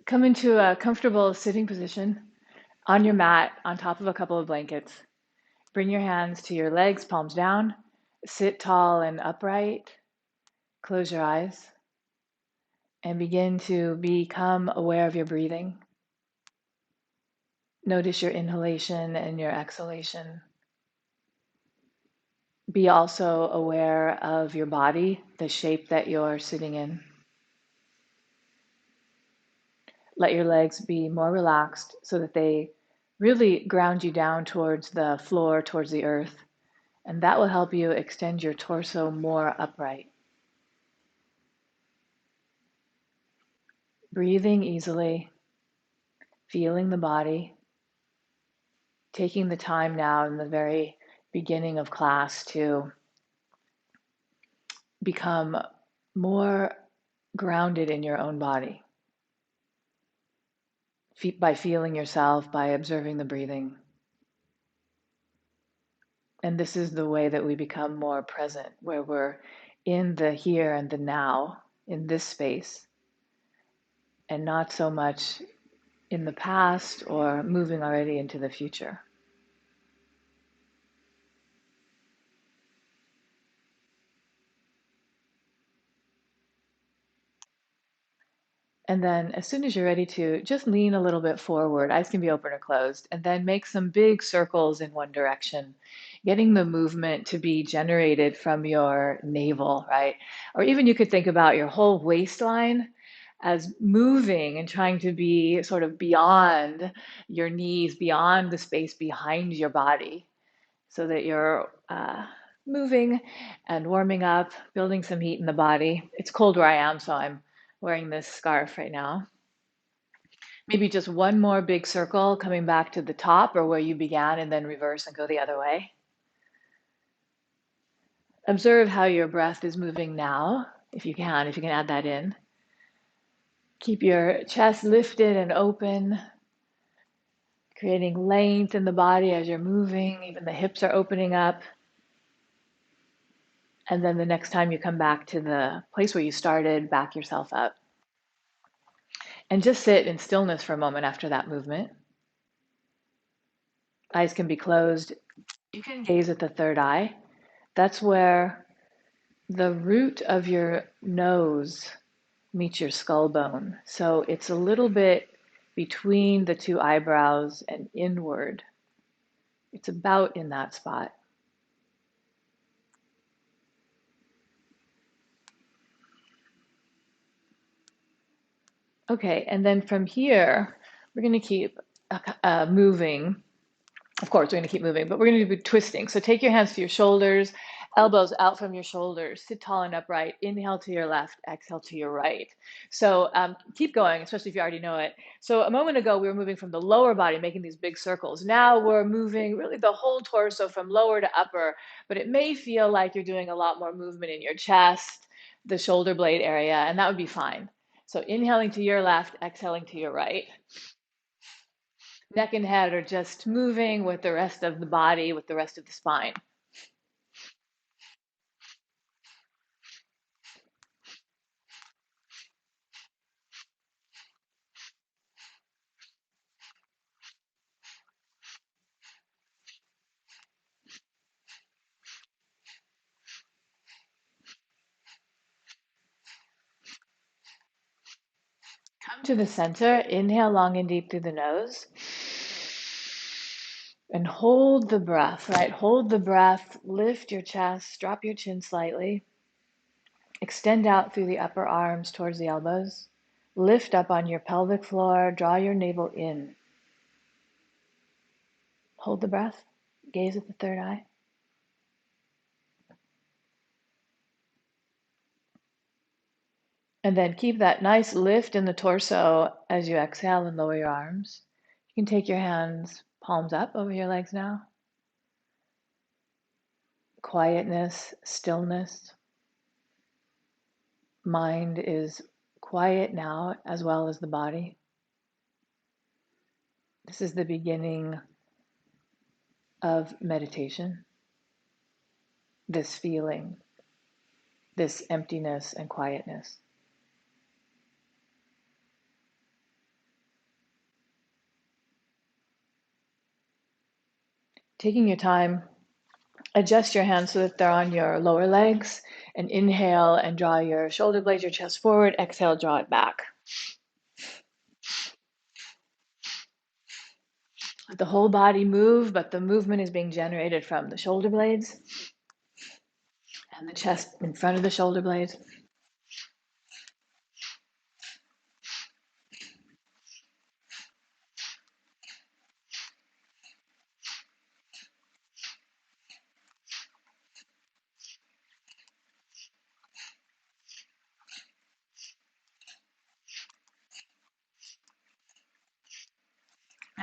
Come into a comfortable sitting position on your mat on top of a couple of blankets. Bring your hands to your legs, palms down. Sit tall and upright. Close your eyes and begin to become aware of your breathing. Notice your inhalation and your exhalation. Be also aware of your body, the shape that you're sitting in. Let your legs be more relaxed so that they really ground you down towards the floor, towards the earth. And that will help you extend your torso more upright. Breathing easily, feeling the body, taking the time now in the very beginning of class to become more grounded in your own body by feeling yourself, by observing the breathing. And this is the way that we become more present, where we're in the here and the now, in this space, and not so much in the past or moving already into the future. And then as soon as you're ready to, just lean a little bit forward. Eyes can be open or closed, and then make some big circles in one direction, getting the movement to be generated from your navel, right? Or even you could think about your whole waistline as moving and trying to be sort of beyond your knees, beyond the space behind your body, so that you're moving and warming up, building some heat in the body. It's cold where I am, so I'm wearing this scarf right now. Maybe just one more big circle coming back to the top or where you began, and then reverse and go the other way. Observe how your breath is moving now, if you can add that in. Keep your chest lifted and open, creating length in the body as you're moving. Even the hips are opening up. And then the next time you come back to the place where you started, back yourself up. And just sit in stillness for a moment after that movement. Eyes can be closed. You can gaze at the third eye. That's where the root of your nose meets your skull bone. So it's a little bit between the two eyebrows and inward. It's about in that spot. Okay, and then from here, we're going to keep moving. Of course, we're going to keep moving, but we're going to be twisting. So take your hands to your shoulders, elbows out from your shoulders, sit tall and upright, inhale to your left, exhale to your right. So keep going, especially if you already know it. So a moment ago, we were moving from the lower body, making these big circles. Now we're moving really the whole torso from lower to upper, but it may feel like you're doing a lot more movement in your chest, the shoulder blade area, and that would be fine. So inhaling to your left, exhaling to your right. Neck and head are just moving with the rest of the body, with the rest of the spine. Come to the center. Inhale long and deep through the nose. And hold the breath, right? Hold the breath. Lift your chest. Drop your chin slightly. Extend out through the upper arms towards the elbows. Lift up on your pelvic floor. Draw your navel in. Hold the breath. Gaze at the third eye. And then keep that nice lift in the torso as you exhale and lower your arms. You can take your hands, palms up over your legs now. Quietness, stillness. Mind is quiet now as well as the body. This is the beginning of meditation. This feeling, this emptiness and quietness. Taking your time, adjust your hands so that they're on your lower legs, and inhale and draw your shoulder blades, your chest forward. Exhale, draw it back. Let the whole body move, but the movement is being generated from the shoulder blades and the chest in front of the shoulder blades.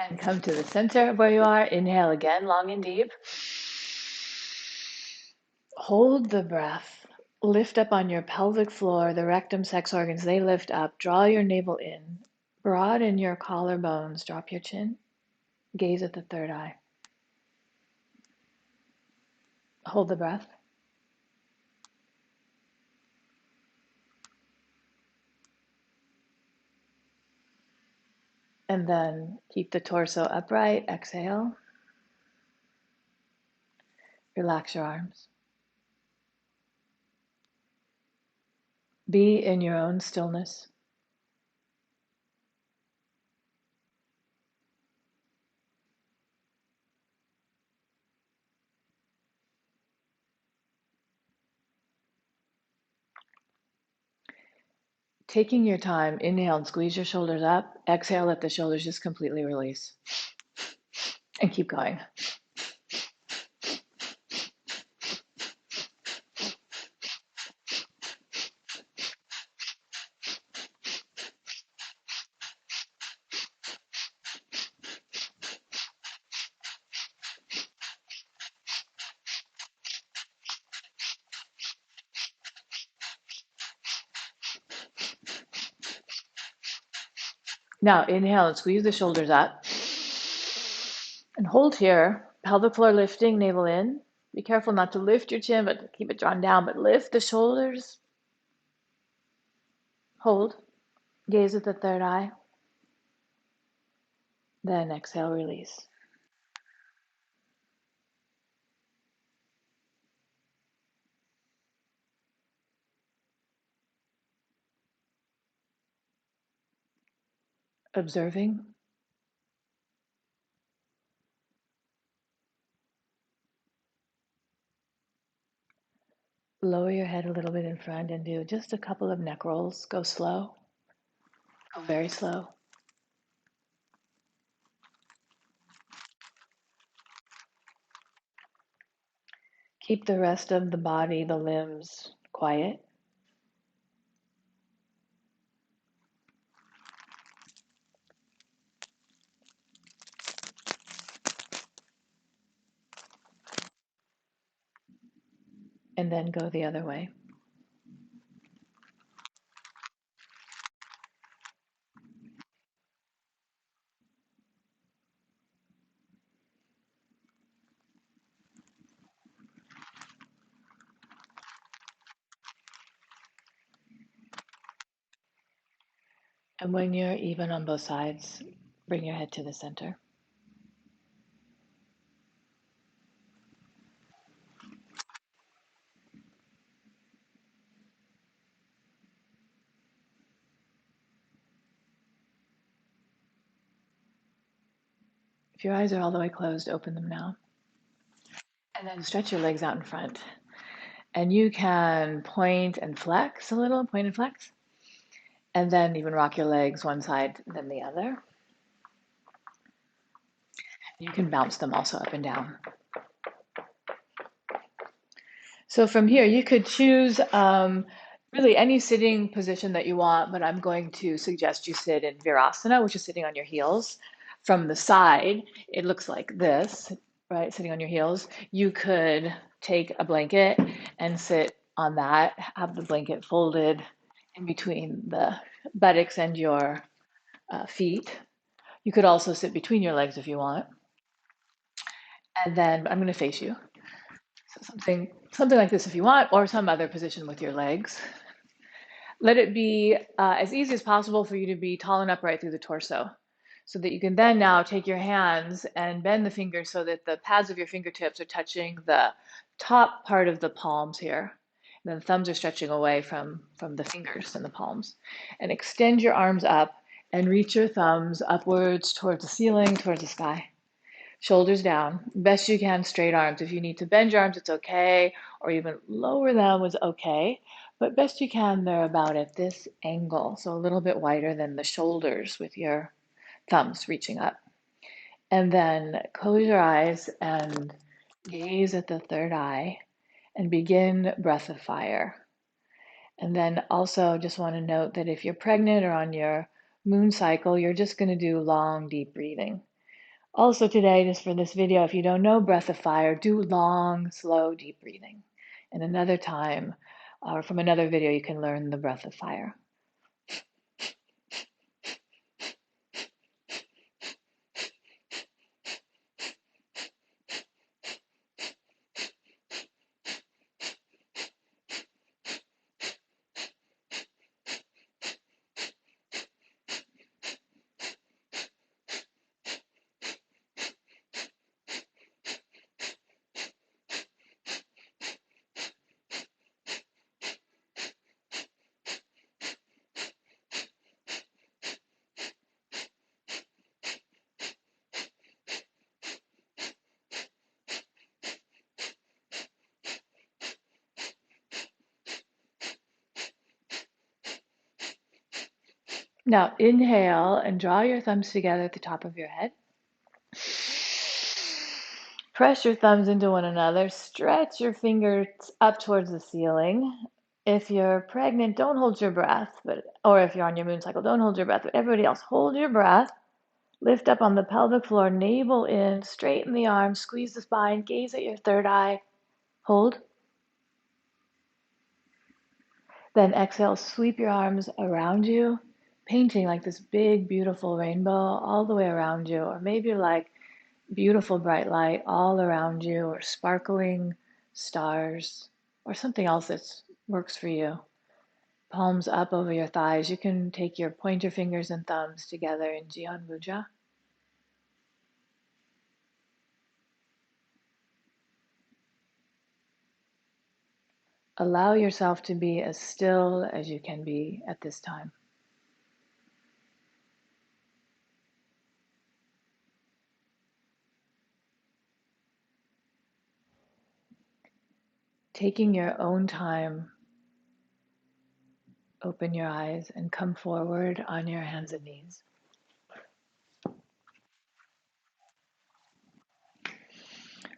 And come to the center of where you are. Inhale again, long and deep. Hold the breath. Lift up on your pelvic floor, the rectum, sex organs, they lift up. Draw your navel in. Broaden your collarbones. Drop your chin. Gaze at the third eye. Hold the breath. And then keep the torso upright. Exhale. Relax your arms. Be in your own stillness. Taking your time, inhale and squeeze your shoulders up. Exhale, let the shoulders just completely release. And keep going. Now inhale and squeeze the shoulders up. And hold here. Pelvic floor lifting, navel in. Be careful not to lift your chin, but keep it drawn down. But lift the shoulders. Hold. Gaze at the third eye. Then exhale, release. Observing. Lower your head a little bit in front and do just a couple of neck rolls. Go slow. Go very slow. Keep the rest of the body, the limbs, quiet. And then go the other way. And when you're even on both sides, bring your head to the center. If your eyes are all the way closed, open them now. And then stretch your legs out in front. And you can point and flex a little, point and flex. And then even rock your legs one side, then the other. You can bounce them also up and down. So from here, you could choose really any sitting position that you want, but I'm going to suggest you sit in Virasana, which is sitting on your heels. From the side, it looks like this, right? Sitting on your heels. You could take a blanket and sit on that, have the blanket folded in between the buttocks and your feet. You could also sit between your legs if you want. And then I'm going to face you. So something like this if you want, or some other position with your legs. Let it be as easy as possible for you to be tall and upright through the torso. so that you can then now take your hands and bend the fingers so that the pads of your fingertips are touching the top part of the palms here. And then the thumbs are stretching away from the fingers and the palms. And extend your arms up and reach your thumbs upwards towards the ceiling, towards the sky. Shoulders down, best you can, straight arms. If you need to bend your arms, it's okay, or even lower them is okay. But best you can, they're about at this angle, so a little bit wider than the shoulders with your thumbs reaching up. And then close your eyes and gaze at the third eye and begin breath of fire. And then also just want to note that if you're pregnant or on your moon cycle, you're just going to do long, deep breathing. Also today, just for this video, if you don't know breath of fire, do long, slow, deep breathing. And another time, or from another video, you can learn the breath of fire. Now inhale and draw your thumbs together at the top of your head. Press your thumbs into one another. Stretch your fingers up towards the ceiling. If you're pregnant, don't hold your breath, or if you're on your moon cycle, don't hold your breath. But everybody else, hold your breath. Lift up on the pelvic floor, navel in, straighten the arms, squeeze the spine, gaze at your third eye. Hold. Then exhale, sweep your arms around you, painting like this big, beautiful rainbow all the way around you, or maybe like beautiful bright light all around you, or sparkling stars, or something else that works for you. Palms up over your thighs. You can take your pointer fingers and thumbs together in Jian Mudra. Allow yourself to be as still as you can be at this time. Taking your own time, open your eyes and come forward on your hands and knees.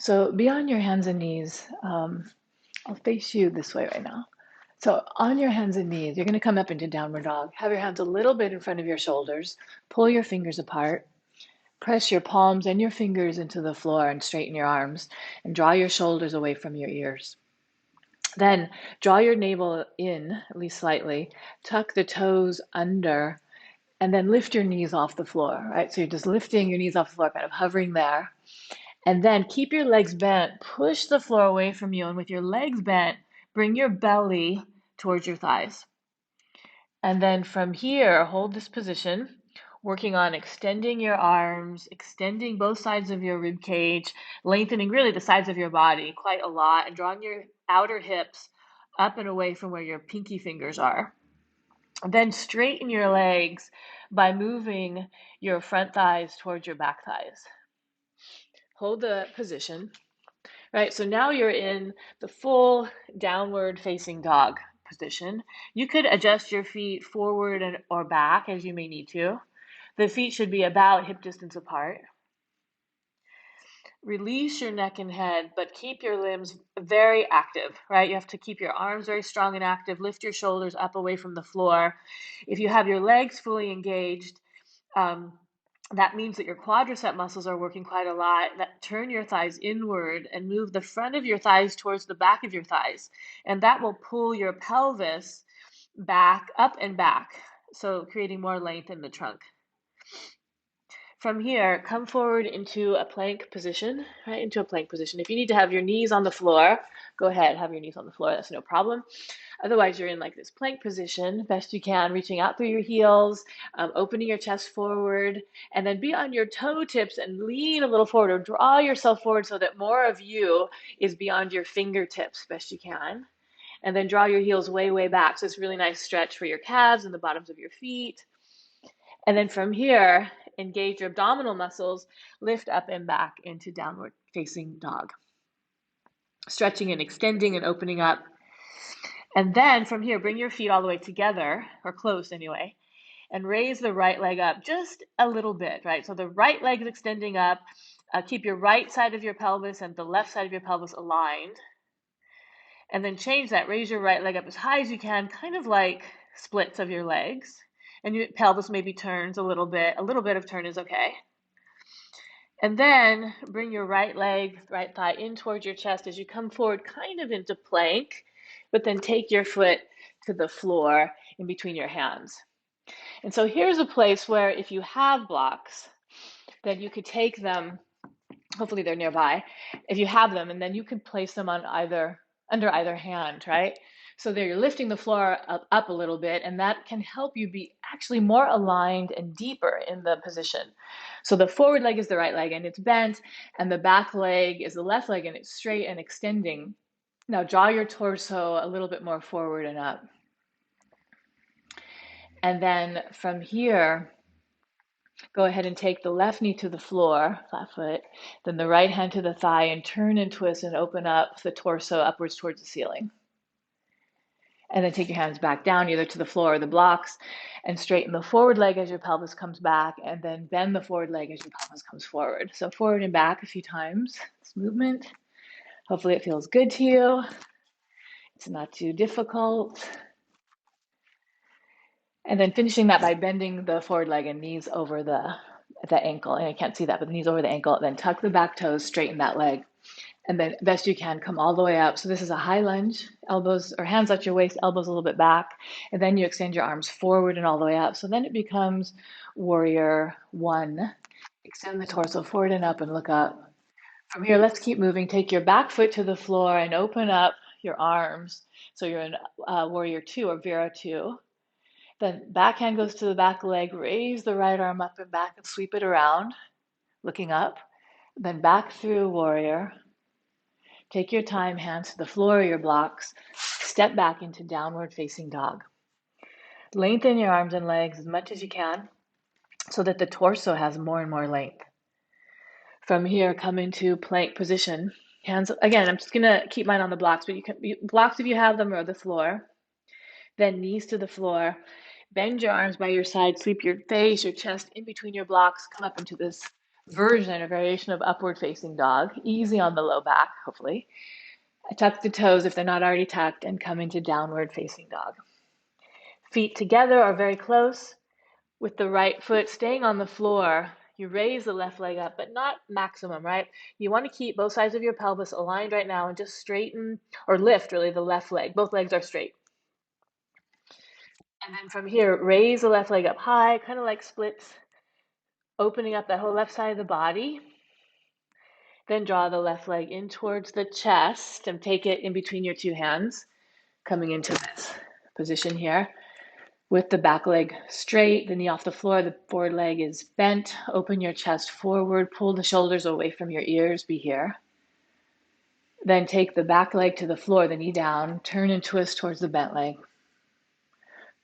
So be on your hands and knees. I'll face you this way right now. So on your hands and knees, you're going to come up into downward dog. Have your hands a little bit in front of your shoulders. Pull your fingers apart. Press your palms and your fingers into the floor and straighten your arms and draw your shoulders away from your ears. Then draw your navel in, at least slightly, tuck the toes under, and then lift your knees off the floor, right? So you're just lifting your knees off the floor, kind of hovering there. And then keep your legs bent, push the floor away from you, and with your legs bent, bring your belly towards your thighs. And then from here, hold this position, working on extending your arms, extending both sides of your rib cage, lengthening really the sides of your body quite a lot, and drawing your outer hips up and away from where your pinky fingers are. And then straighten your legs by moving your front thighs towards your back thighs. Hold the position. Right, so now you're in the full downward facing dog position. You could adjust your feet forward or back as you may need to. The feet should be about hip distance apart. Release your neck and head, but keep your limbs very active, right? You have to keep your arms very strong and active. Lift your shoulders up away from the floor. If you have your legs fully engaged, that means that your quadricep muscles are working quite a lot. That turn your thighs inward and move the front of your thighs towards the back of your thighs. And that will pull your pelvis back, up and back. So creating more length in the trunk. From here, come forward into a plank position, right? Into a plank position. If you need to have your knees on the floor, go ahead, have your knees on the floor. That's no problem. Otherwise, you're in like this plank position, best you can, reaching out through your heels, opening your chest forward, and then be on your toe tips and lean a little forward or draw yourself forward so that more of you is beyond your fingertips, best you can. And then draw your heels way, way back. So it's a really nice stretch for your calves and the bottoms of your feet. And then from here, engage your abdominal muscles, lift up and back into downward facing dog. Stretching and extending and opening up. And then from here, bring your feet all the way together, or close anyway, and raise the right leg up just a little bit, right? So the right leg is extending up. Keep your right side of your pelvis and the left side of your pelvis aligned. And then change that. Raise your right leg up as high as you can, kind of like splits of your legs. And your pelvis maybe turns a little bit. A little bit of turn is okay. And then bring your right leg, right thigh in towards your chest as you come forward, kind of into plank, but then take your foot to the floor in between your hands. And so here's a place where if you have blocks, then you could take them, hopefully they're nearby, if you have them, and then you can place them on under either hand, right? So there you're lifting the floor up a little bit, and that can help you be actually more aligned and deeper in the position. So the forward leg is the right leg and it's bent, and the back leg is the left leg and it's straight and extending. Now draw your torso a little bit more forward and up. And then from here, go ahead and take the left knee to the floor, flat foot, then the right hand to the thigh, and turn and twist and open up the torso upwards towards the ceiling. And then take your hands back down, either to the floor or the blocks, and straighten the forward leg as your pelvis comes back, and then bend the forward leg as your pelvis comes forward. So forward and back a few times, this movement. Hopefully it feels good to you. It's not too difficult. And then finishing that by bending the forward leg and knees over the ankle. And I can't see that, but the knees over the ankle. Then tuck the back toes, straighten that leg. And then best you can, come all the way up. So this is a high lunge, elbows or hands at your waist, elbows a little bit back. And then you extend your arms forward and all the way up. So then it becomes warrior one. Extend the torso forward and up and look up. From here, let's keep moving. Take your back foot to the floor and open up your arms. So you're in warrior two or Vera two. Then back hand goes to the back leg, raise the right arm up and back and sweep it around, looking up. Then back through warrior. Take your time, hands to the floor of your blocks. Step back into downward facing dog. Lengthen your arms and legs as much as you can so that the torso has more and more length. From here, come into plank position. Hands, again, I'm just gonna keep mine on the blocks, but you can, blocks if you have them, or the floor. Then knees to the floor. Bend your arms by your side, sweep your face, your chest in between your blocks, come up into this version or variation of upward facing dog, easy on the low back, hopefully. Tuck the toes if they're not already tucked and come into downward facing dog. Feet together or very close with the right foot staying on the floor. You raise the left leg up, but not maximum, right? You want to keep both sides of your pelvis aligned right now and just straighten or lift really the left leg. Both legs are straight. And then from here, raise the left leg up high, kind of like splits, opening up that whole left side of the body. Then draw the left leg in towards the chest and take it in between your two hands, coming into this position here. With the back leg straight, the knee off the floor, the forward leg is bent. Open your chest forward, pull the shoulders away from your ears, be here. Then take the back leg to the floor, the knee down, turn and twist towards the bent leg.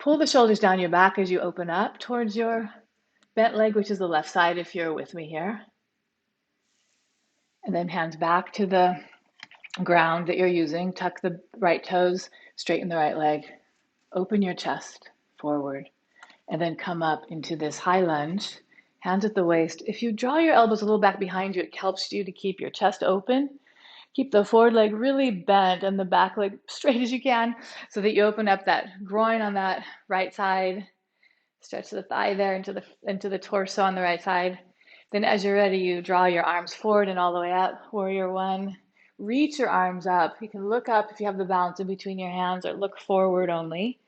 Pull the shoulders down your back as you open up towards your bent leg, which is the left side if you're with me here. And then hands back to the ground that you're using. Tuck the right toes, straighten the right leg. Open your chest forward. And then come up into this high lunge, hands at the waist. If you draw your elbows a little back behind you, it helps you to keep your chest open. Keep the forward leg really bent and the back leg straight as you can so that you open up that groin on that right side. Stretch the thigh there into the torso on the right side. Then as you're ready, you draw your arms forward and all the way up, warrior one. Reach your arms up. You can look up if you have the balance in between your hands or look forward only.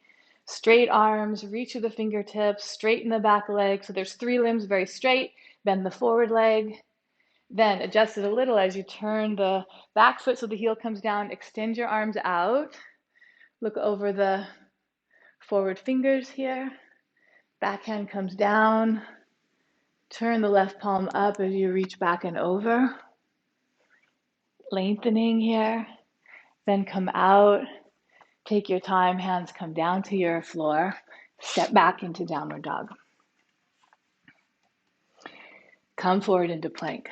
Straight arms, reach through the fingertips, straighten the back leg. So there's 3 limbs very straight. Bend the forward leg. Then adjust it a little as you turn the back foot so the heel comes down. Extend your arms out. Look over the forward fingers here. Back hand comes down. Turn the left palm up as you reach back and over. Lengthening here. Then come out. Take your time. Hands come down to your floor. Step back into downward dog. Come forward into plank.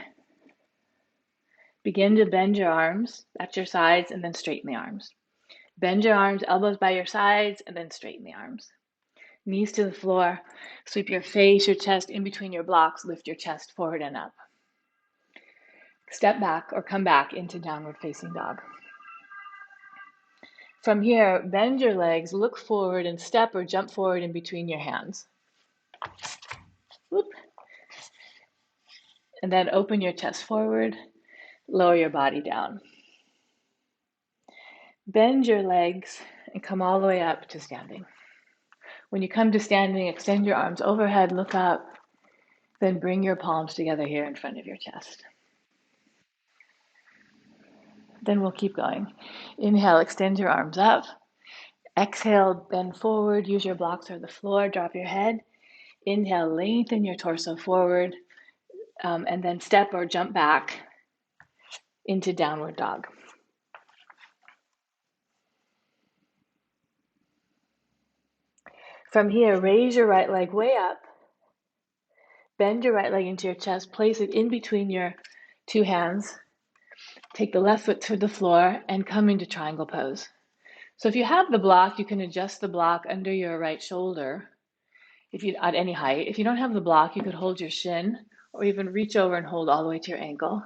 Begin to bend your arms at your sides and then straighten the arms. Bend your arms, elbows by your sides, and then straighten the arms. Knees to the floor. Sweep your face, your chest in between your blocks. Lift your chest forward and up. Step back or come back into downward facing dog. From here, bend your legs, look forward, and step or jump forward in between your hands. Whoop. And then open your chest forward, lower your body down. Bend your legs and come all the way up to standing. When you come to standing, extend your arms overhead, look up, then bring your palms together here in front of your chest. Then we'll keep going. Inhale, extend your arms up. Exhale, bend forward, use your blocks or the floor, drop your head. Inhale, lengthen your torso forward, and then step or jump back into downward dog. From here, raise your right leg way up. Bend your right leg into your chest, place it in between your 2 hands. Take the left foot to the floor and come into triangle pose. So if you have the block, you can adjust the block under your right shoulder at any height. If you don't have the block, you could hold your shin or even reach over and hold all the way to your ankle.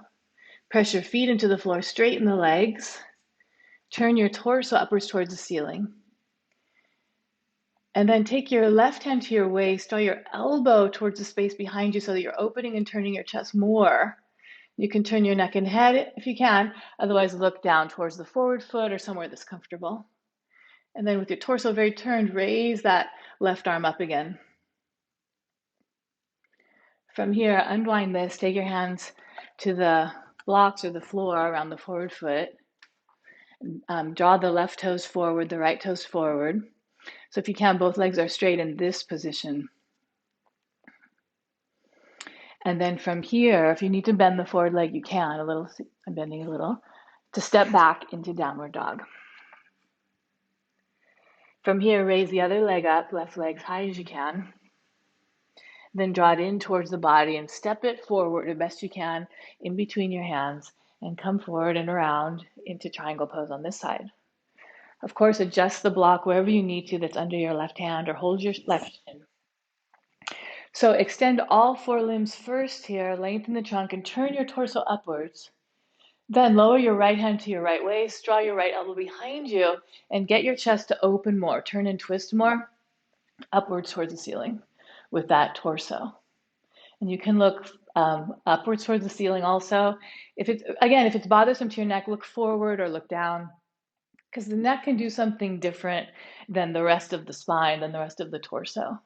Press your feet into the floor, straighten the legs. Turn your torso upwards towards the ceiling. And then take your left hand to your waist, draw your elbow towards the space behind you so that you're opening and turning your chest more. You can turn your neck and head if you can, otherwise look down towards the forward foot or somewhere that's comfortable. And then with your torso very turned, raise that left arm up again. From here, unwind this, take your hands to the blocks or the floor around the forward foot. Draw the left toes forward, the right toes forward. So if you can, both legs are straight in this position. And then from here, if you need to bend the forward leg, you can, I'm bending a little, to step back into downward dog. From here, raise the other leg up, left leg as high as you can. Then draw it in towards the body and step it forward as best you can in between your hands and come forward and around into triangle pose on this side. Of course, adjust the block wherever you need to that's under your left hand or hold your left shin. So extend all 4 limbs first here, lengthen the trunk and turn your torso upwards. Then lower your right hand to your right waist, draw your right elbow behind you and get your chest to open more, turn and twist more upwards towards the ceiling with that torso. And you can look upwards towards the ceiling also. If it's bothersome to your neck, look forward or look down, because the neck can do something different than the rest of the spine, than the rest of the torso.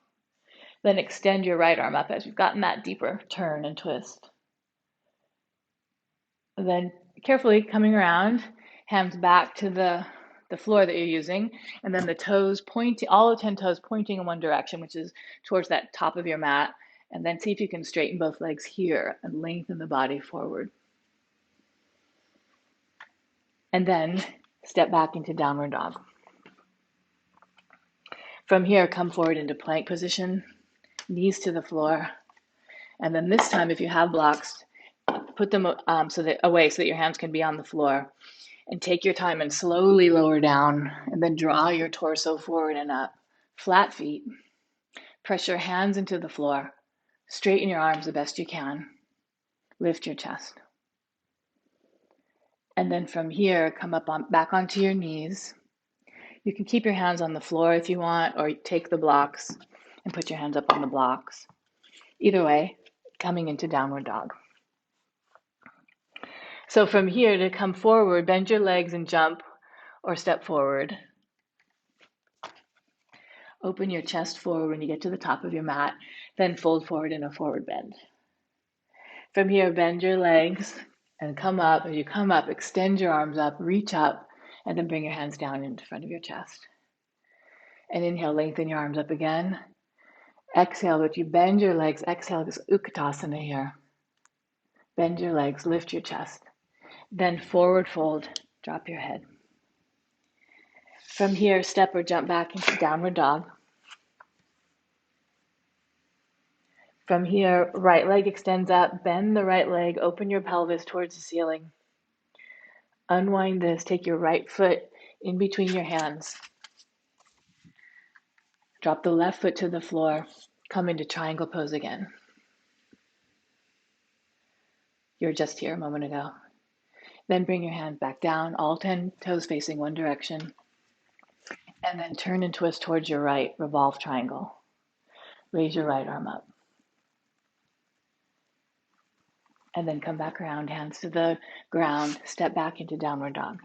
Then extend your right arm up as you've gotten that deeper turn and twist. And then carefully coming around, hands back to the floor that you're using, and then the toes pointing, all the 10 toes pointing in one direction, which is towards that top of your mat. And then see if you can straighten both legs here and lengthen the body forward. And then step back into downward dog. From here, come forward into plank position, knees to the floor. And then this time, if you have blocks, put them away so that your hands can be on the floor. And take your time and slowly lower down and then draw your torso forward and up. Flat feet. Press your hands into the floor. Straighten your arms the best you can. Lift your chest. And then from here, come up back onto your knees. You can keep your hands on the floor if you want, or take the blocks and put your hands up on the blocks. Either way, coming into downward dog. So from here, to come forward, bend your legs and jump or step forward. Open your chest forward when you get to the top of your mat, then fold forward in a forward bend. From here, bend your legs and come up. As you come up, extend your arms up, reach up, and then bring your hands down in front of your chest. And inhale, lengthen your arms up again. Exhale, but you bend your legs. Exhale, this Utkatasana here. Bend your legs, lift your chest. Then forward fold, drop your head. From here, step or jump back into downward dog. From here, right leg extends up, bend the right leg, open your pelvis towards the ceiling. Unwind this, take your right foot in between your hands. Drop the left foot to the floor, come into triangle pose again. You were just here a moment ago. Then bring your hand back down, all 10 toes facing one direction. And then turn and twist towards your right, revolve triangle. Raise your right arm up. And then come back around, hands to the ground, step back into downward dog.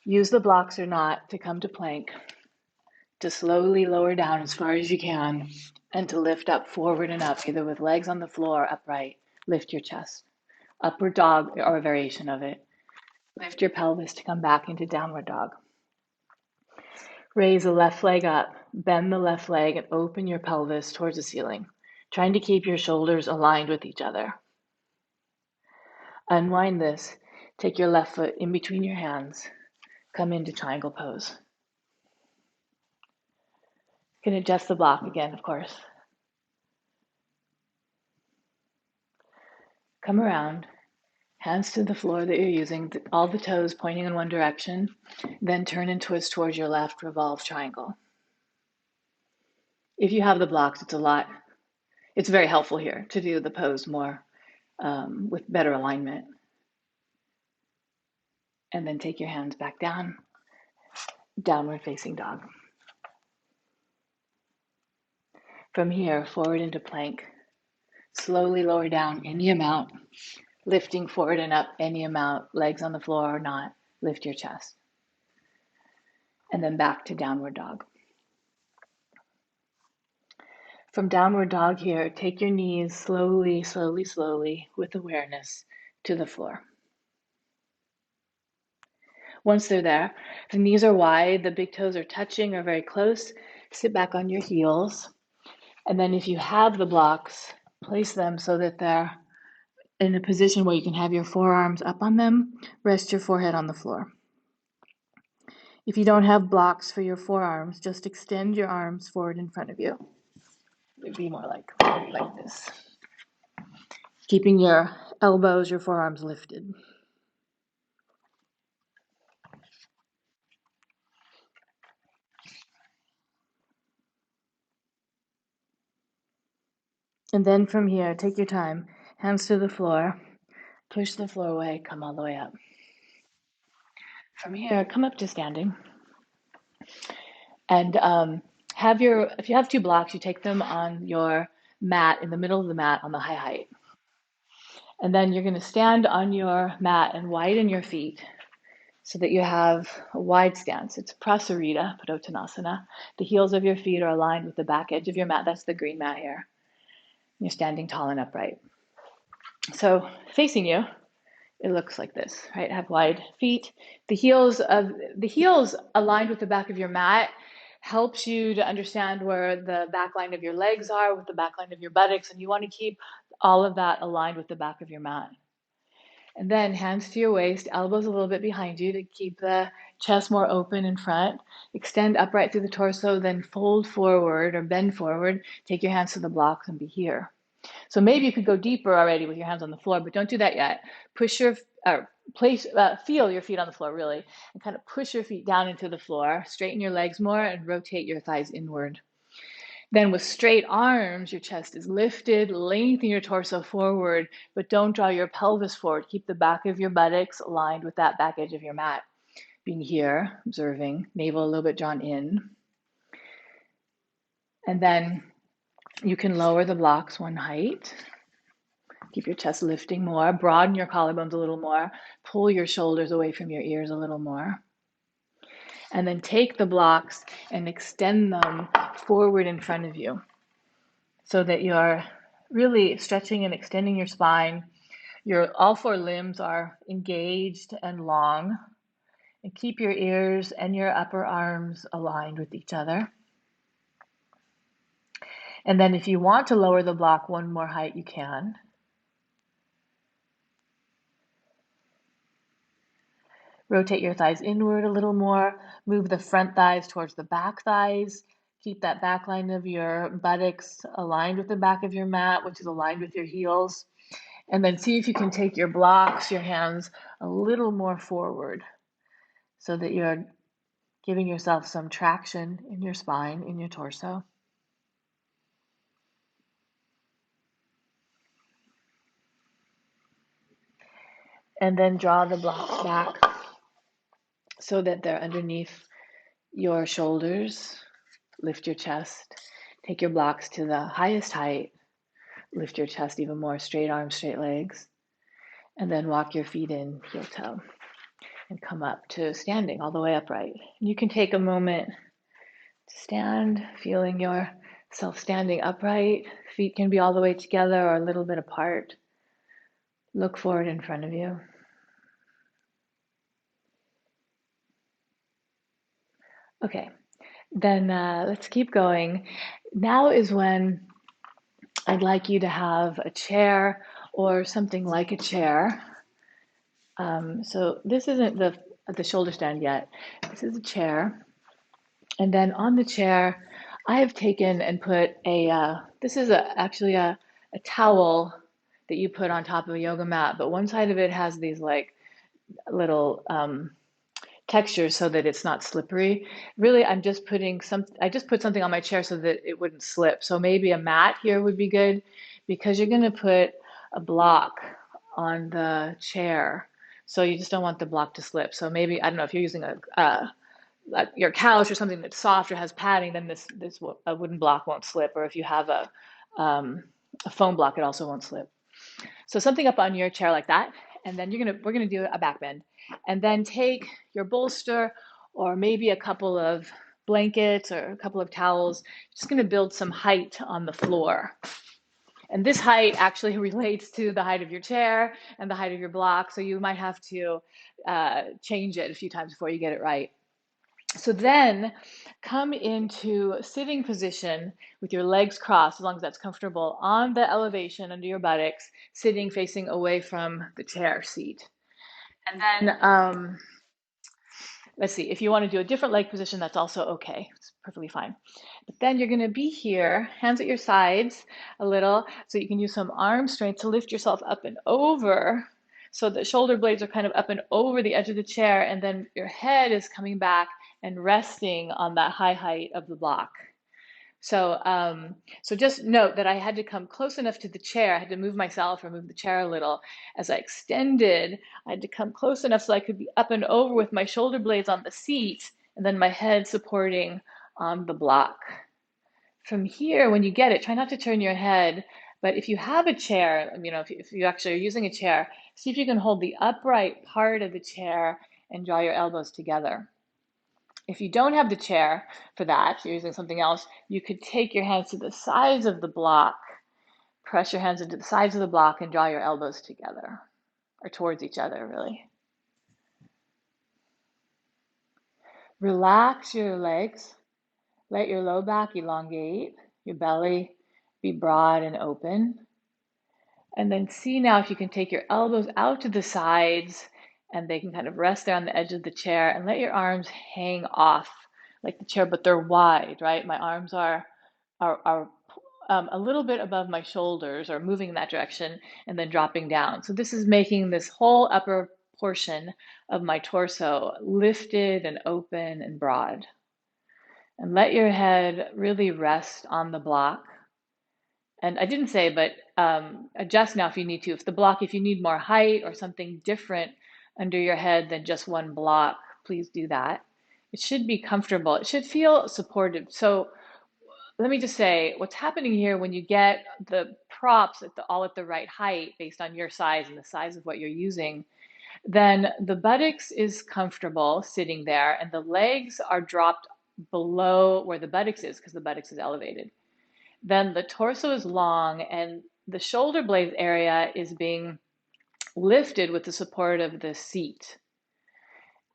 Use the blocks or not to come to plank, to slowly lower down as far as you can, and to lift up forward and up, either with legs on the floor, upright, lift your chest. Upward dog, or a variation of it. Lift your pelvis to come back into downward dog. Raise the left leg up, bend the left leg, and open your pelvis towards the ceiling, trying to keep your shoulders aligned with each other. Unwind this. Take your left foot in between your hands. Come into triangle pose. You can adjust the block again, of course. Come around, hands to the floor that you're using, all the toes pointing in one direction, then turn and twist towards your left, revolve triangle. If you have the blocks, it's very helpful here to do the pose more with better alignment. And then take your hands back down, downward facing dog. From here, forward into plank. Slowly lower down any amount, lifting forward and up any amount, legs on the floor or not, lift your chest. And then back to downward dog. From downward dog here, take your knees slowly, slowly, slowly, with awareness to the floor. Once they're there, the knees are wide, the big toes are touching or very close, sit back on your heels. And then if you have the blocks, place them so that they're in a position where you can have your forearms up on them, rest your forehead on the floor. If you don't have blocks for your forearms, just extend your arms forward in front of you. It'd be more like this. Keeping your elbows, your forearms lifted. And then from here, take your time, hands to the floor, push the floor away, come all the way up. From here, come up to standing. And if you have two blocks, you take them on your mat, in the middle of the mat on the high height. And then you're going to stand on your mat and widen your feet so that you have a wide stance. It's Prasarita, Padottanasana. The heels of your feet are aligned with the back edge of your mat. That's the green mat here. You're standing tall and upright. So facing you, it looks like this, right? Have wide feet. The heels aligned with the back of your mat helps you to understand where the back line of your legs are, with the back line of your buttocks, and you want to keep all of that aligned with the back of your mat. And then hands to your waist, elbows a little bit behind you to keep the chest more open in front. Extend upright through the torso, then fold forward or bend forward. Take your hands to the blocks and be here. So maybe you could go deeper already with your hands on the floor, but don't do that yet. Feel your feet on the floor really, and kind of push your feet down into the floor. Straighten your legs more and rotate your thighs inward. Then with straight arms, your chest is lifted, lengthen your torso forward, but don't draw your pelvis forward. Keep the back of your buttocks aligned with that back edge of your mat. Being here, observing, navel a little bit drawn in. And then you can lower the blocks one height. Keep your chest lifting more, broaden your collarbones a little more, pull your shoulders away from your ears a little more. And then take the blocks and extend them forward in front of you so that you're really stretching and extending your spine. All four limbs are engaged and long. And keep your ears and your upper arms aligned with each other. And then if you want to lower the block one more height, you can. Rotate your thighs inward a little more. Move the front thighs towards the back thighs. Keep that back line of your buttocks aligned with the back of your mat, which is aligned with your heels. And then see if you can take your blocks, your hands, a little more forward so that you're giving yourself some traction in your spine, in your torso. And then draw the blocks back so that they're underneath your shoulders. Lift your chest. Take your blocks to the highest height. Lift your chest even more. Straight arms, straight legs. And then walk your feet in heel toe and come up to standing all the way upright. You can take a moment to stand, feeling yourself standing upright. Feet can be all the way together or a little bit apart. Look forward in front of you. Okay, then let's keep going. Now is when I'd like you to have a chair or something like a chair. So this isn't the shoulder stand yet. This is a chair. And then on the chair, I have taken and put this is actually a towel that you put on top of a yoga mat, but one side of it has these like little texture so that it's not slippery. Really, I just put something on my chair so that it wouldn't slip. So maybe a mat here would be good because you're going to put a block on the chair. So you just don't want the block to slip. So maybe, I don't know, if you're using your couch or something that's soft or has padding, then a wooden block won't slip. Or if you have a foam block, it also won't slip. So something up on your chair like that, and then we're gonna do a back bend, and then take your bolster or maybe a couple of blankets or a couple of towels. Just gonna build some height on the floor. And this height actually relates to the height of your chair and the height of your block, so you might have to change it a few times before you get it right. So then come into sitting position with your legs crossed, as long as that's comfortable, on the elevation under your buttocks, sitting facing away from the chair seat. And then let's see, if you want to do a different leg position, that's also okay. It's perfectly fine. But then you're going to be here, hands at your sides a little, so you can use some arm strength to lift yourself up and over. So the shoulder blades are kind of up and over the edge of the chair, and then your head is coming back and resting on that high height of the block. So just note that I had to come close enough to the chair. I had to move myself or move the chair a little. As I extended, I had to come close enough so I could be up and over with my shoulder blades on the seat and then my head supporting on the block. From here, when you get it, try not to turn your head. But if you have a chair, if you actually are using a chair, see if you can hold the upright part of the chair and draw your elbows together. If you don't have the chair for that, you're using something else, you could take your hands to the sides of the block, press your hands into the sides of the block and draw your elbows together, or towards each other, really. Relax your legs. Let your low back elongate, your belly be broad and open. And then see now if you can take your elbows out to the sides and they can kind of rest there on the edge of the chair, and let your arms hang off like the chair, but they're wide, right? My arms are a little bit above my shoulders or moving in that direction and then dropping down. So this is making this whole upper portion of my torso lifted and open and broad. And let your head really rest on the block. And I didn't say, but adjust now if you need to. If you need more height or something different under your head than just one block, please do that. It should be comfortable. It should feel supportive. So let me just say, what's happening here when you get the props all at the right height based on your size and the size of what you're using, Then the buttocks is comfortable sitting there, and the legs are dropped below where the buttocks is because the buttocks is elevated. Then the torso is long, and the shoulder blades area is being lifted with the support of the seat.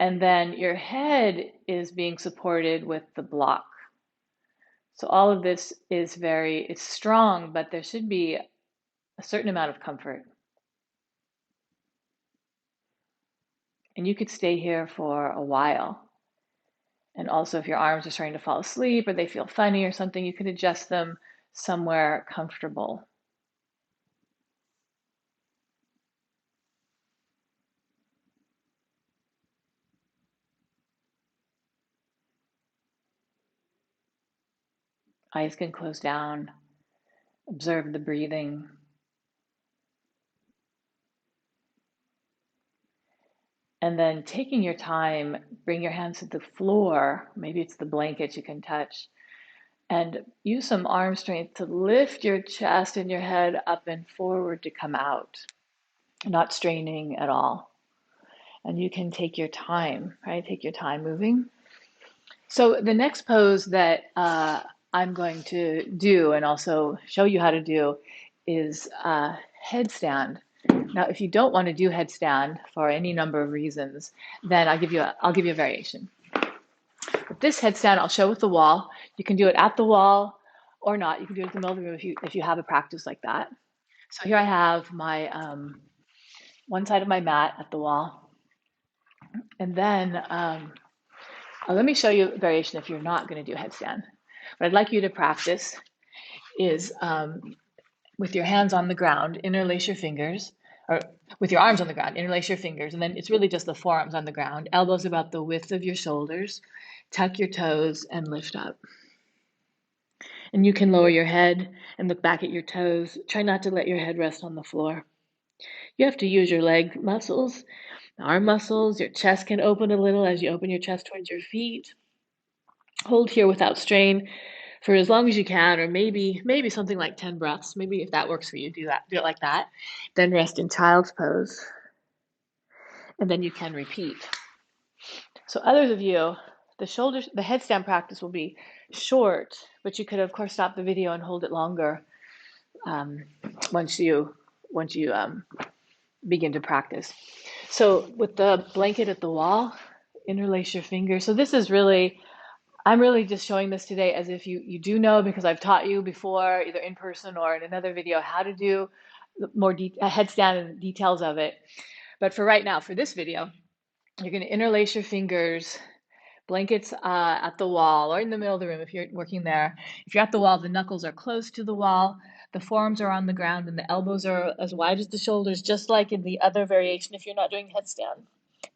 And then your head is being supported with the block. So all of this is it's strong, but there should be a certain amount of comfort. And you could stay here for a while. And also, if your arms are starting to fall asleep or they feel funny or something, you could adjust them somewhere comfortable. Eyes can close down. Observe the breathing. And then taking your time, bring your hands to the floor. Maybe it's the blanket you can touch. And use some arm strength to lift your chest and your head up and forward to come out, not straining at all. And you can take your time, right? Take your time moving. So the next pose that I'm going to do and also show you how to do is headstand. Now, if you don't want to do headstand for any number of reasons, then I'll give you a variation. But this headstand I'll show with the wall. You can do it at the wall or not. You can do it in the middle of the room if you have a practice like that. So here I have my one side of my mat at the wall, and then let me show you a variation if you're not going to do headstand. What I'd like you to practice is with your hands on the ground, interlace your fingers, or with your arms on the ground, interlace your fingers, and then it's really just the forearms on the ground, elbows about the width of your shoulders, tuck your toes and lift up. And you can lower your head and look back at your toes. Try not to let your head rest on the floor. You have to use your leg muscles, arm muscles. Your chest can open a little as you open your chest towards your feet. Hold here without strain for as long as you can, or maybe something like 10 breaths. Maybe if that works for you, do it like that. Then rest in child's pose. And then you can repeat. So others of you, the headstand practice will be short, but you could of course stop the video and hold it longer once you begin to practice. So with the blanket at the wall, interlace your fingers. So this is really, I'm really just showing this today as if you do know, because I've taught you before, either in person or in another video, how to do more a headstand and details of it. But for right now, for this video, you're going to interlace your fingers, blankets at the wall or in the middle of the room if you're working there. If you're at the wall, the knuckles are close to the wall, the forearms are on the ground, and the elbows are as wide as the shoulders, just like in the other variation if you're not doing headstand.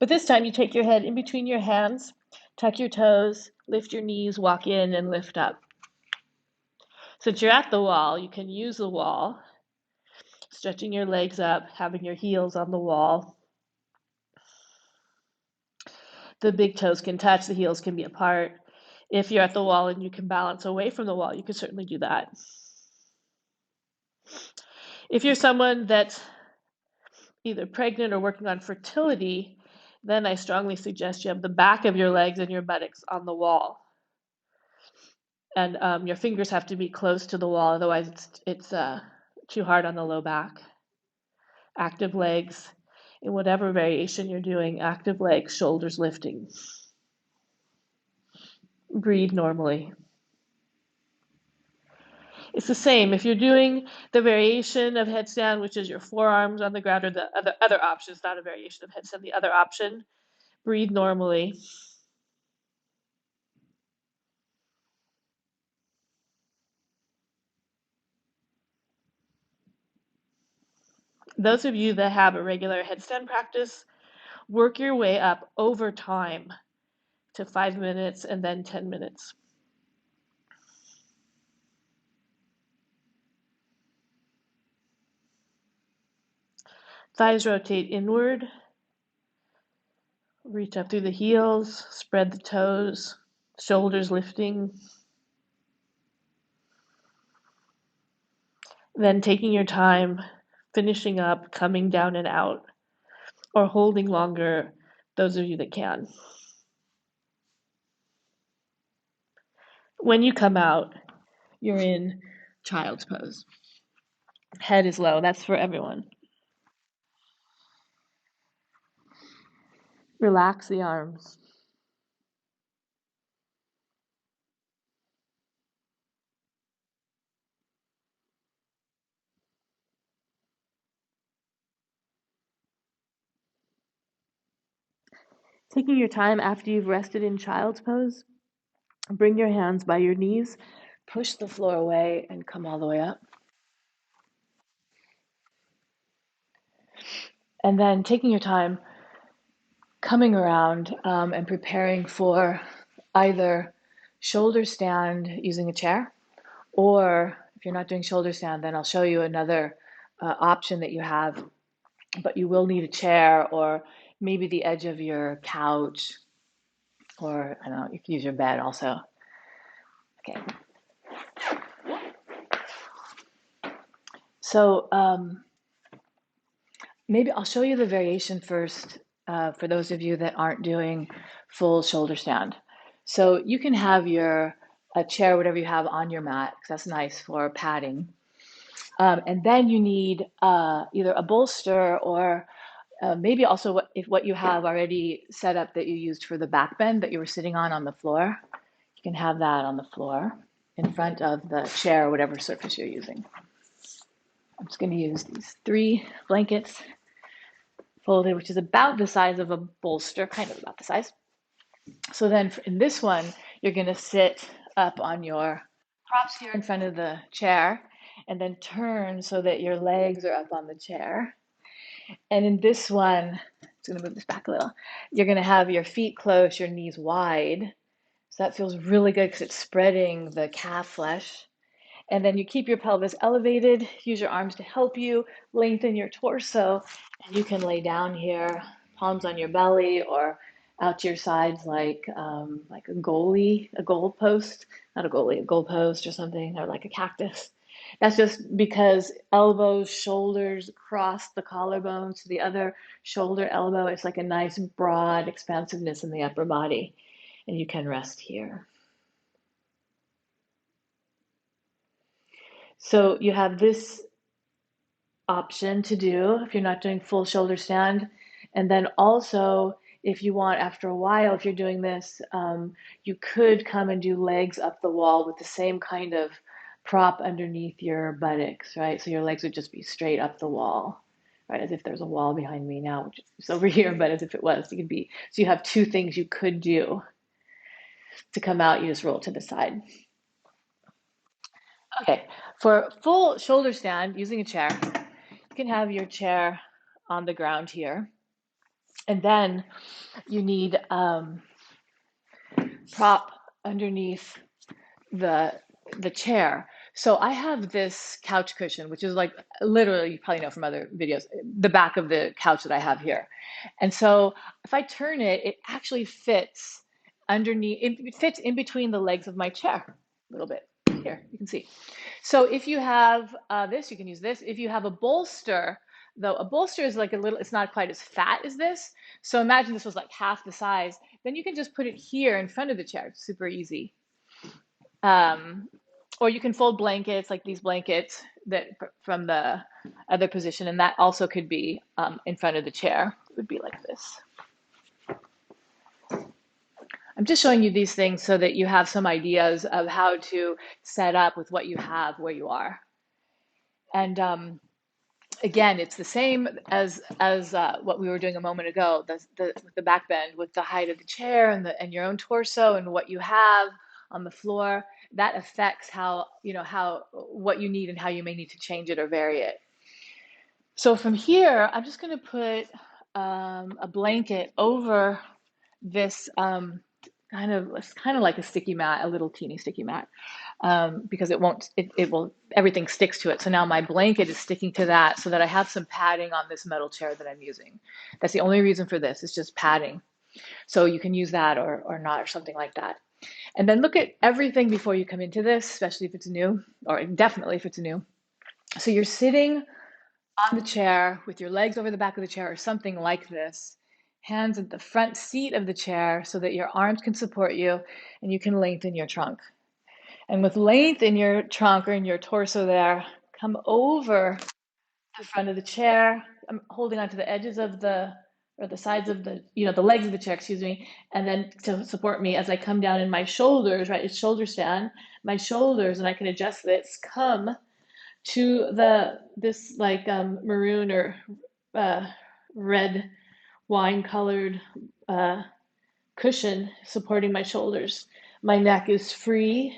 But this time you take your head in between your hands, tuck your toes, lift your knees, walk in and lift up. Since you're at the wall, you can use the wall, stretching your legs up, having your heels on the wall. The big toes can touch, the heels can be apart. If you're at the wall and you can balance away from the wall, you can certainly do that. If you're someone that's either pregnant or working on fertility, then I strongly suggest you have the back of your legs and your buttocks on the wall. And your fingers have to be close to the wall, otherwise it's too hard on the low back. Active legs, in whatever variation you're doing, active legs, shoulders lifting. Breathe normally. It's the same. If you're doing the variation of headstand, which is your forearms on the ground, or the other option, it's not a variation of headstand, the other option, breathe normally. Those of you that have a regular headstand practice, work your way up over time to 5 minutes and then 10 minutes. Thighs rotate inward. Reach up through the heels, spread the toes, shoulders lifting. Then taking your time, finishing up, coming down and out. or holding longer, those of you that can. When you come out, you're in child's pose. Head is low. That's for everyone. Relax the arms. Taking your time after you've rested in child's pose, bring your hands by your knees, push the floor away, and come all the way up. And then taking your time, coming around and preparing for either shoulder stand using a chair, or if you're not doing shoulder stand, then I'll show you another option that you have, but you will need a chair or maybe the edge of your couch, or I don't know, you can use your bed also. Okay. So maybe I'll show you the variation first for those of you that aren't doing full shoulder stand. So you can have your a chair, whatever you have on your mat, because that's nice for padding. And then you need either a bolster or maybe also what you have already set up that you used for the back bend that you were sitting on the floor. You can have that on the floor in front of the chair, whatever surface you're using. I'm just going to use these 3 blankets folded, which is about the size of a bolster, kind of about the size. So then in this one, you're going to sit up on your props here in front of the chair and then turn so that your legs are up on the chair. And in this one, I'm just going to move this back a little. You're going to have your feet close, your knees wide. So that feels really good because it's spreading the calf flesh. And then you keep your pelvis elevated, use your arms to help you, lengthen your torso, and you can lay down here, palms on your belly or out to your sides like a goalie, a goal post, not a goalie, a goal post or something, or like a cactus. That's just because elbows, shoulders across the collarbones to the other shoulder, elbow. It's like a nice broad expansiveness in the upper body. And you can rest here. So you have this option to do if you're not doing full shoulder stand. And then also, if you want, after a while, if you're doing this, you could come and do legs up the wall with the same kind of prop underneath your buttocks, right? So your legs would just be straight up the wall, right? As if there's a wall behind me now, which is over here, but as if it was, it could be. So you have 2 things you could do to come out. You just roll to the side. Okay, for full shoulder stand using a chair, you can have your chair on the ground here. And then you need prop underneath the the chair. So I have this couch cushion, which is like literally, you probably know from other videos, the back of the couch that I have here. And so if I turn it, it actually fits underneath, it fits in between the legs of my chair a little bit. Here, you can see. So if you have this, you can use this. If you have a bolster, though a bolster is like a little, it's not quite as fat as this. So imagine this was like half the size. Then you can just put it here in front of the chair. It's super easy. Um, or you can fold blankets like these blankets that from the other position, and that also could be in front of the chair. It would be like this. I'm just showing you these things so that you have some ideas of how to set up with what you have where you are. And again, it's the same as what we were doing a moment ago. The back bend with the height of the chair and your own torso and what you have on the floor. That affects how how what you need and how you may need to change it or vary it. So from here, I'm just going to put a blanket over this it's kind of like a sticky mat, a little teeny sticky mat, because it will, everything sticks to it. So now my blanket is sticking to that so that I have some padding on this metal chair that I'm using. That's the only reason for this, it's just padding. So you can use that or not or something like that. And then look at everything before you come into this, especially if it's new, or definitely if it's new. So you're sitting on the chair with your legs over the back of the chair or something like this, hands at the front seat of the chair so that your arms can support you and you can lengthen your trunk. And with length in your trunk or in your torso there, come over the front of the chair. I'm holding onto the edges of or the sides of the legs of the chair, excuse me, and then to support me as I come down in my shoulders, right? It's shoulder stand, my shoulders, and I can adjust this, come to this like maroon or uh, red wine colored uh, cushion supporting my shoulders. My neck is free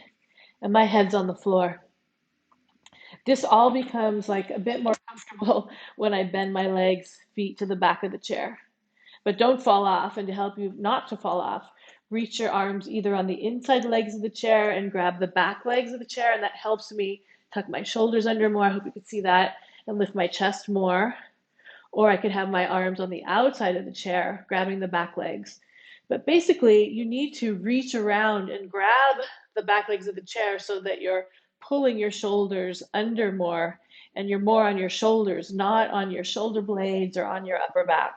and my head's on the floor. This all becomes like a bit more comfortable when I bend my legs, feet to the back of the chair. But don't fall off. And to help you not to fall off, reach your arms either on the inside legs of the chair and grab the back legs of the chair. And that helps me tuck my shoulders under more. I hope you can see that, and lift my chest more. Or I could have my arms on the outside of the chair, grabbing the back legs. But basically, you need to reach around and grab the back legs of the chair so that you're pulling your shoulders under more, and you're more on your shoulders, not on your shoulder blades or on your upper back.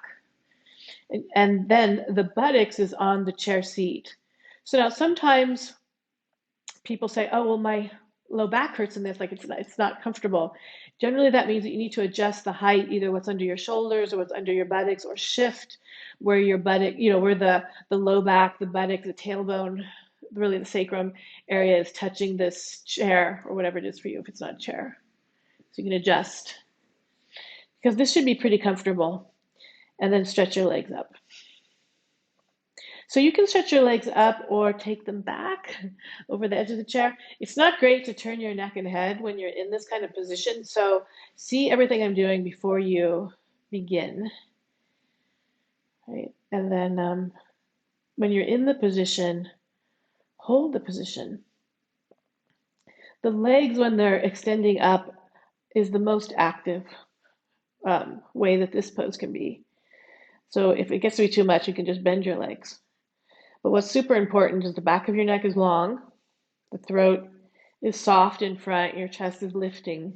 And then the buttocks is on the chair seat. So now sometimes people say, oh, well, my low back hurts in this, like it's not comfortable. Generally, that means that you need to adjust the height, either what's under your shoulders or what's under your buttocks, or shift where your buttock, where the low back, the buttock, the tailbone, really the sacrum area is touching this chair or whatever it is for you if it's not a chair. So you can adjust because this should be pretty comfortable. And then stretch your legs up. So you can stretch your legs up or take them back over the edge of the chair. It's not great to turn your neck and head when you're in this kind of position. So see everything I'm doing before you begin. Right? And then when you're in the position, hold the position. The legs, when they're extending up, is the most active way that this pose can be. So if it gets to be too much, you can just bend your legs. But what's super important is the back of your neck is long, the throat is soft in front, your chest is lifting,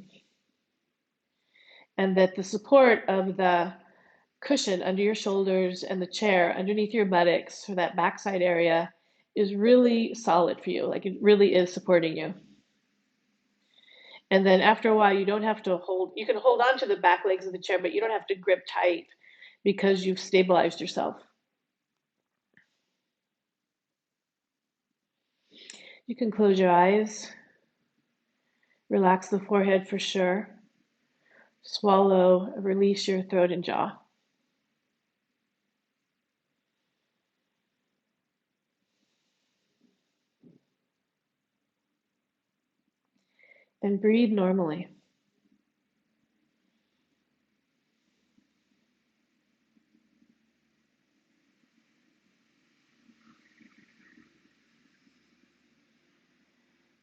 and that the support of the cushion under your shoulders and the chair underneath your buttocks or that backside area is really solid for you. Like it really is supporting you. And then after a while, you don't have to hold, you can hold on to the back legs of the chair, but you don't have to grip tight because you've stabilized yourself. You can close your eyes, relax the forehead for sure. Swallow, release your throat and jaw. And breathe normally.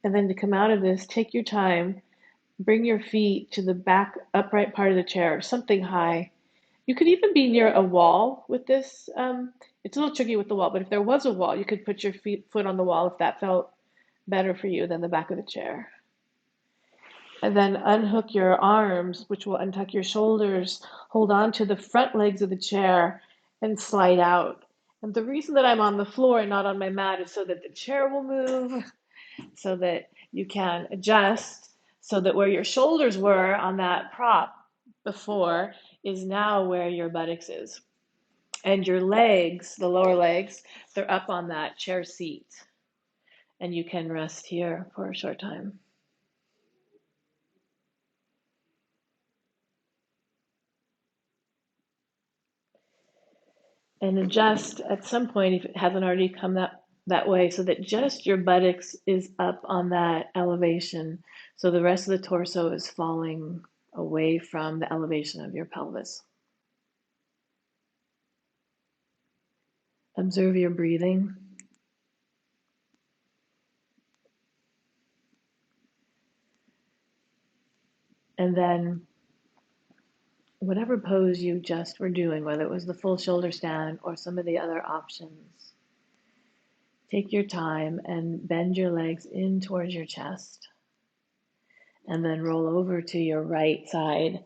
And then to come out of this, take your time, bring your feet to the back upright part of the chair, something high. You could even be near a wall with this. It's a little tricky with the wall, but if there was a wall, you could put your foot on the wall if that felt better for you than the back of the chair. And then unhook your arms, which will untuck your shoulders. Hold on to the front legs of the chair and slide out. And the reason that I'm on the floor and not on my mat is so that the chair will move, so that you can adjust, so that where your shoulders were on that prop before is now where your buttocks is. And your legs, the lower legs, they're up on that chair seat. And you can rest here for a short time. And adjust at some point if it hasn't already come that way so that just your buttocks is up on that elevation. So the rest of the torso is falling away from the elevation of your pelvis. Observe your breathing. And then whatever pose you just were doing, whether it was the full shoulder stand or some of the other options, take your time and bend your legs in towards your chest. And then roll over to your right side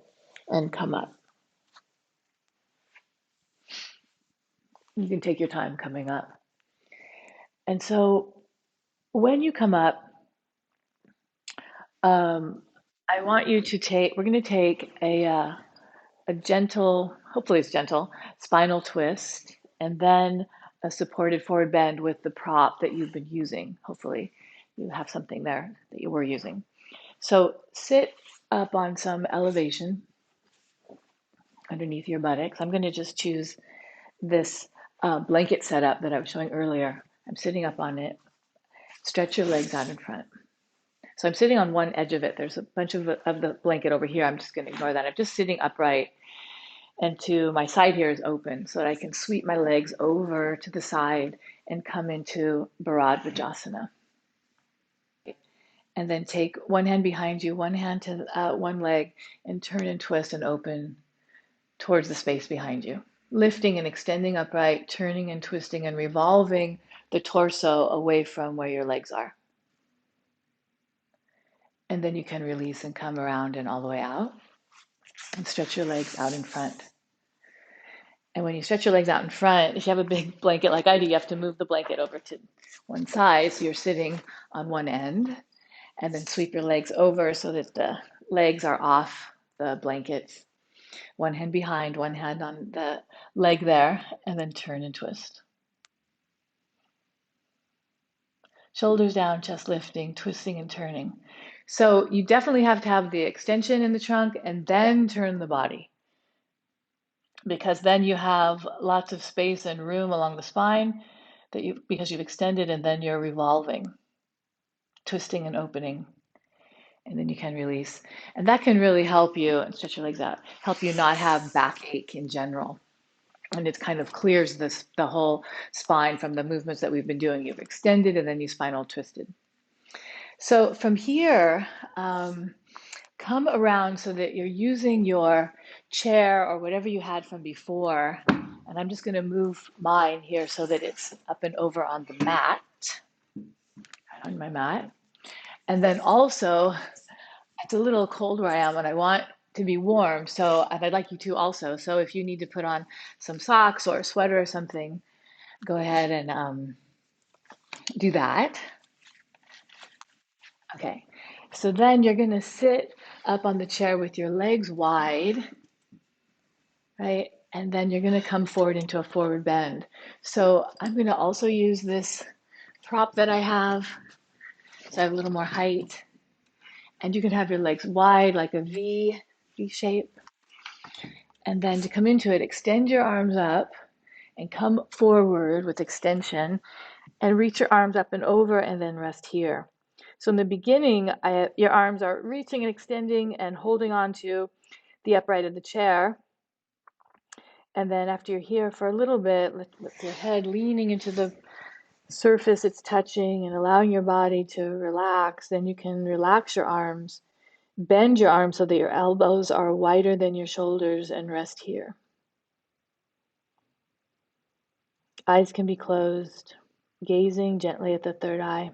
and come up. You can take your time coming up. And so when you come up, um, I want you to take, we're going to take a gentle, hopefully it's gentle, spinal twist, and then a supported forward bend with the prop that you've been using. Hopefully you have something there that you were using. So sit up on some elevation underneath your buttocks. I'm going to just choose this blanket setup that I was showing earlier. I'm sitting up on it. Stretch your legs out in front. So I'm sitting on one edge of it. There's a bunch of the blanket over here. I'm just going to ignore that. I'm just sitting upright, and to my side here is open so that I can sweep my legs over to the side and come into Bharadvajasana. And then take one hand behind you, one hand to one leg, and turn and twist and open towards the space behind you. Lifting and extending upright, turning and twisting and revolving the torso away from where your legs are. And then you can release and come around and all the way out and stretch your legs out in front. And when you stretch your legs out in front, if you have a big blanket like I do, you have to move the blanket over to one side. So you're sitting on one end, and then sweep your legs over so that the legs are off the blankets. One hand behind, one hand on the leg there, and then turn and twist. Shoulders down, chest lifting, twisting and turning. So you definitely have to have the extension in the trunk and then turn the body, because then you have lots of space and room along the spine because you've extended, and then you're revolving, twisting and opening, and then you can release. And that can really help you, and stretch your legs out, help you not have backache in general. And it kind of clears the whole spine from the movements that we've been doing. You've extended and then you spinal twisted. So from here, come around so that you're using your chair or whatever you had from before. And I'm just going to move mine here so that it's up and over on the mat, on my mat. And then also, it's a little cold where I am and I want to be warm. So, and I'd like you to also. So if you need to put on some socks or a sweater or something, go ahead and do that. Okay. So then you're going to sit up on the chair with your legs wide, right? And then you're going to come forward into a forward bend. So I'm going to also use this prop that I have, so I have a little more height. And you can have your legs wide like a V shape. And then to come into it, extend your arms up and come forward with extension and reach your arms up and over and then rest here. So in the beginning, your arms are reaching and extending and holding on to the upright of the chair. And then after you're here for a little bit, with your head leaning into the surface it's touching and allowing your body to relax, then you can relax your arms, bend your arms so that your elbows are wider than your shoulders, and rest here. Eyes can be closed, gazing gently at the third eye.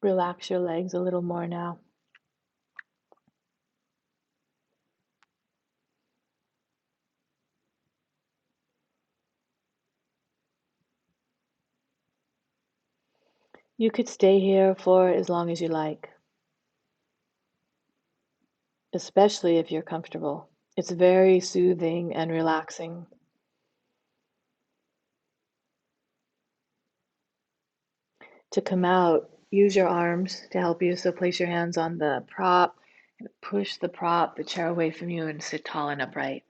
Relax your legs a little more now. You could stay here for as long as you like, especially if you're comfortable. It's very soothing and relaxing. To come out, use your arms to help you. So place your hands on the prop, and push the chair away from you, and sit tall and upright.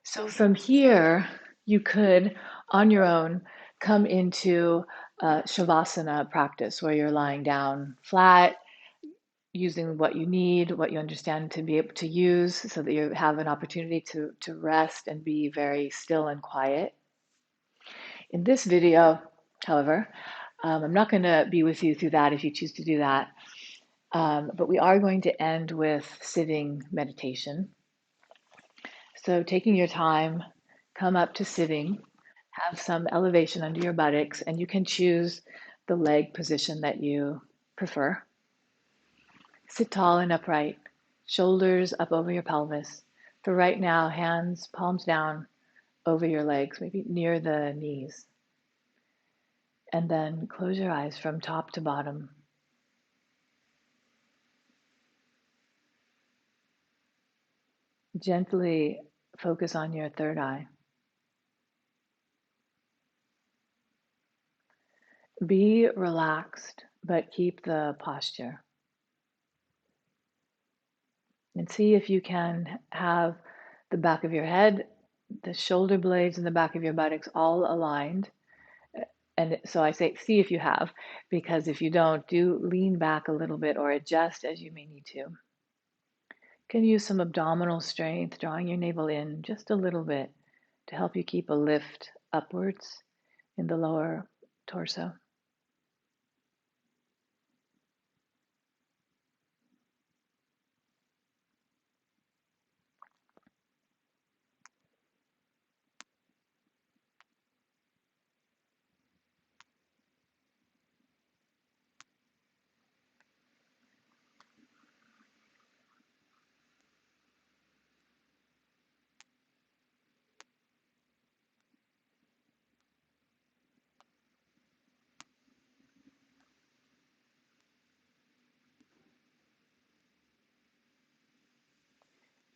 So from here, you could, on your own, come into Shavasana practice where you're lying down flat. using what you need, what you understand to be able to use so that you have an opportunity to rest and be very still and quiet. In this video, however, I'm not going to be with you through that if you choose to do that, but we are going to end with sitting meditation. So taking your time, come up to sitting, have some elevation under your buttocks, and you can choose the leg position that you prefer. Sit tall and upright, shoulders up over your pelvis. For right now, hands, palms down over your legs, maybe near the knees. And then close your eyes from top to bottom. Gently focus on your third eye. Be relaxed, but keep the posture. And see if you can have the back of your head, the shoulder blades, and the back of your buttocks all aligned. And so I say, see if you have, because if you don't, do lean back a little bit or adjust as you may need to. You can use some abdominal strength, drawing your navel in just a little bit to help you keep a lift upwards in the lower torso.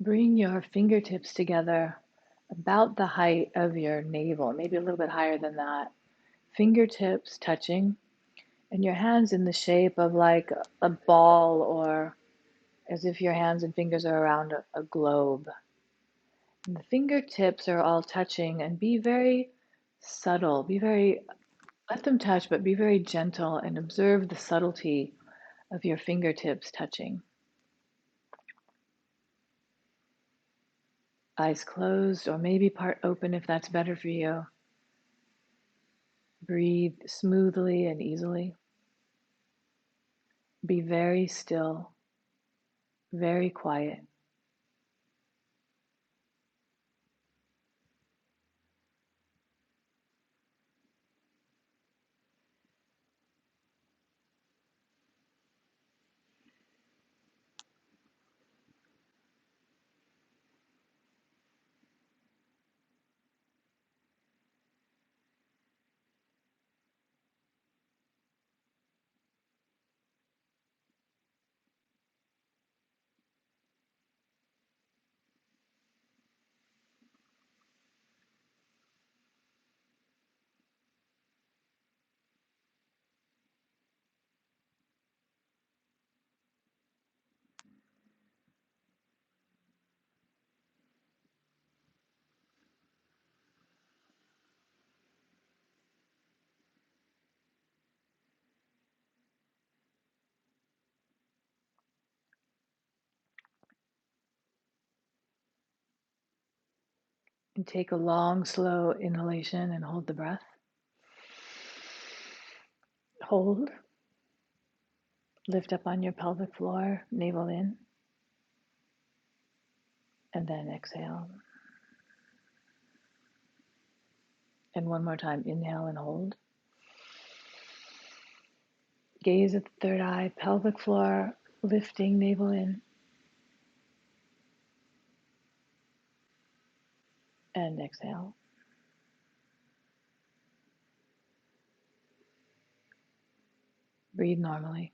Bring your fingertips together about the height of your navel, maybe a little bit higher than that. Fingertips touching, and your hands in the shape of like a ball, or as if your hands and fingers are around a globe. And the fingertips are all touching, and be very subtle. Let them touch, but be very gentle and observe the subtlety of your fingertips touching. Eyes closed, or maybe part open if that's better for you. Breathe smoothly and easily. Be very still, very quiet. And take a long, slow inhalation and hold the breath. Hold. Lift up on your pelvic floor, navel in, and then exhale. And one more time, inhale and hold. Gaze at the third eye, pelvic floor, lifting, navel in, and exhale. Breathe normally.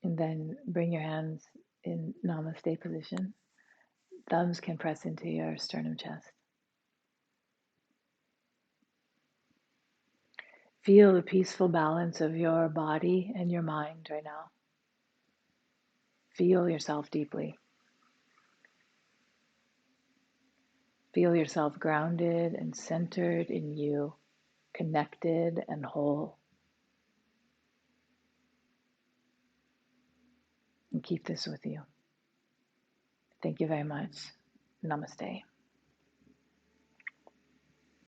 And then bring your hands in namaste position. Thumbs can press into your sternum chest. Feel the peaceful balance of your body and your mind right now. Feel yourself deeply. Feel yourself grounded and centered in you, connected and whole. and keep this with you. Thank you very much. Namaste.